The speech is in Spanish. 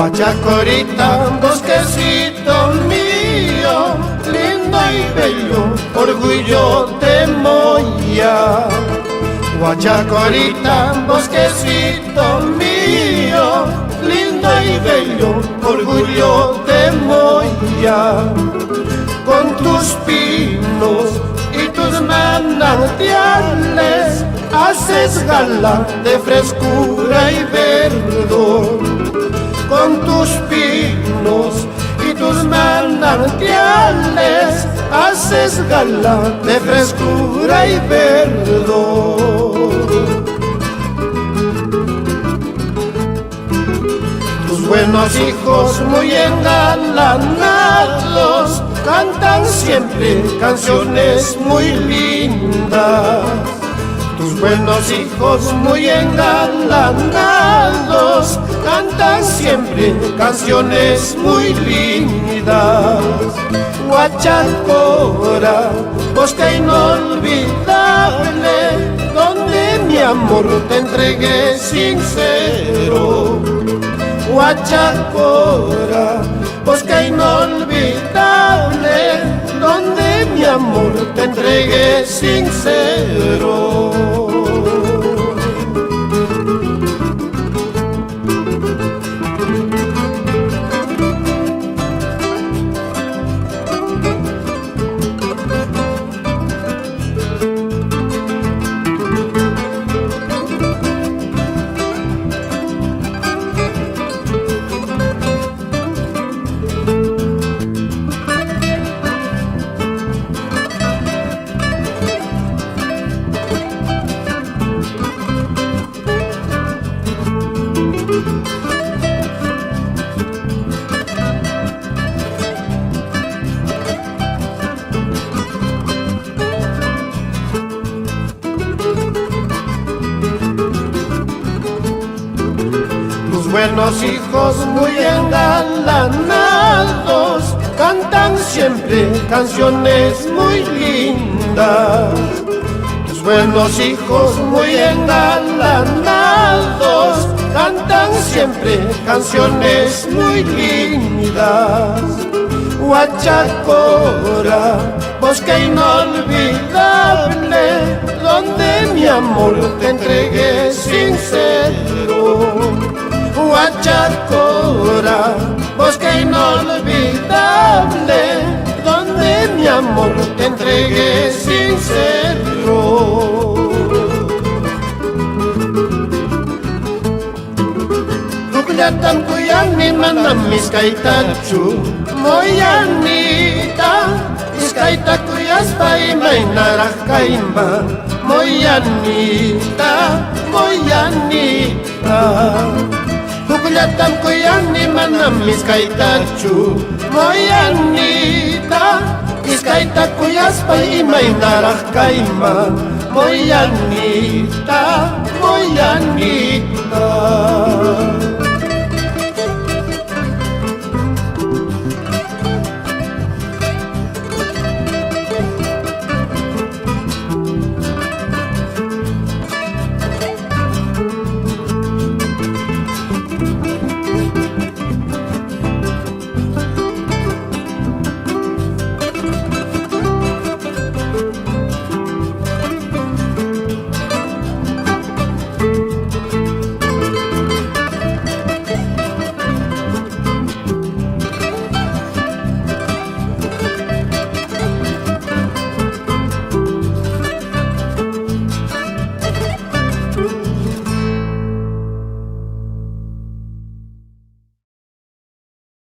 Guachacorita, bosquecito mío, lindo y bello, orgullo de Moya. Guachacorita, bosquecito mío, lindo y bello, orgullo de Moya. Con tus pinos y tus manantiales haces gala de frescura y verdor. Con tus pinos y tus manantiales haces gala de frescura y verdor. Tus buenos hijos muy engalanados cantan siempre canciones muy lindas. Tus buenos hijos muy engalanados cantan siempre canciones muy lindas. Guachacora, bosque inolvidable, donde mi amor te entregué sincero. Guachacora, bosque inolvidable, donde mi amor te entregué sincero. Buenos hijos muy engalanados cantan siempre canciones muy lindas. Tus buenos hijos muy engalanados cantan siempre canciones muy lindas. Guachacora, bosque inolvidable, donde mi amor te entregué sincero. Guachacora, bosque inolvidable, donde mi amor te entregué sincero. Tuklatan kuyani manam iskaitachu, moyanita, iskaita kuyaspa imay narakaimba, moyanita, moyanita. Tuklatan kuyani manam iskaitachu, moyanita, iskaita kuyaspa imay narakaimba, moyanita, moyanita.